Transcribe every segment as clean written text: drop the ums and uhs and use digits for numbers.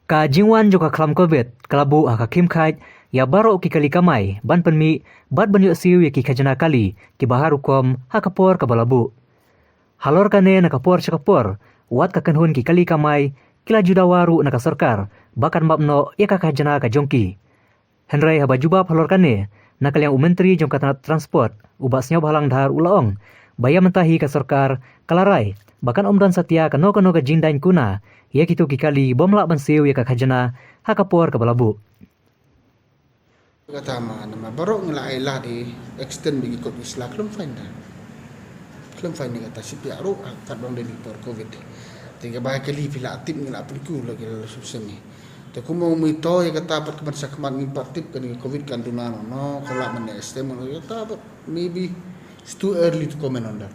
Ka jingwan joka klam COVID, kalabu aka kim khaj, ya baro ki kali kamai, ban penmi, bat banyu siu ya ki khajana kali, ki baharu kom, hakapor ka balabu. Halor kane nakapor chakapor, wat ka kanhun ki kali kamai, kila judawaru naka sarkar, bakan mapno ya ka khajana ka jongki. Henry haba jubab halor kane, nakal yang umentri jongkatana transport, ubasnya bahalang dhar ulaong, baya mentahi ka sarkar, kalarai, bahkan omdan satya ka no ka jindain kuna, ya kitu kikali bomlak bansiu ya ka khajana, hakapor ka balabu. Kata nama baru ngelai lah di extend bagi ikut Islam belum find kata si pihak ru kat bang dari por COVID. Tiga bahaya kali pila tip ngelak perku lagi lalu semi. Tapi mau mito ya kata apa keman sakman ngimpat tip kan COVID kan dunia no kalau mana extend mana kata apa maybe it's too early to comment on that.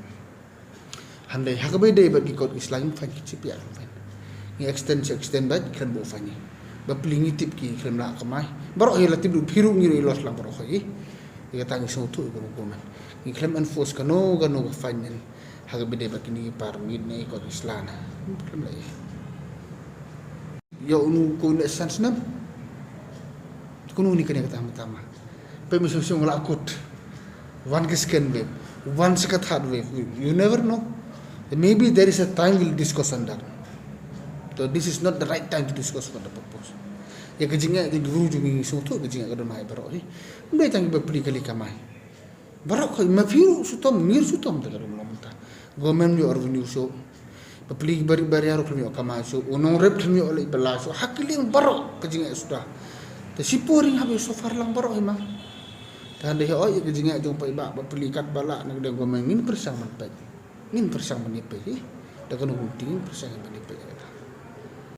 Handai hakabede bagi ikut Islam find si pihak find. Ni extend baik kan boleh find. Bapelingi tip ki klem la kamai baro he la tip du phiru ngi los la baro khoyi ya tangi so tu ko ko man ni klem enforce kano fainen haga bede bakini par mid ne ko islana klem la ya unu ko ne sans nam kuno ni kene kata tama pe mi so ngla akut one kisken be one sekat hard way you never know maybe there is a time we'll discuss on that. So this is not the right time to discuss about the purpose. Ya kejinga di dulu jungi suatu kejinga kadon mai barok ni. Mbak tangi beli kali kamai. Barok mafiru sutom mir sutom tak kadon lamta. Government yo revenue so. Beli bari harus kami kamai so. Unong rep kami oleh belas so. Hakiling barok kejinga sudah. Tapi poring habis so far lang barok emang. Dan dia ya kejinga jumpa ibak beli kat balak nak dia government ini persang menipet. Ini persang menipet. Dah kena gunting persang menipet.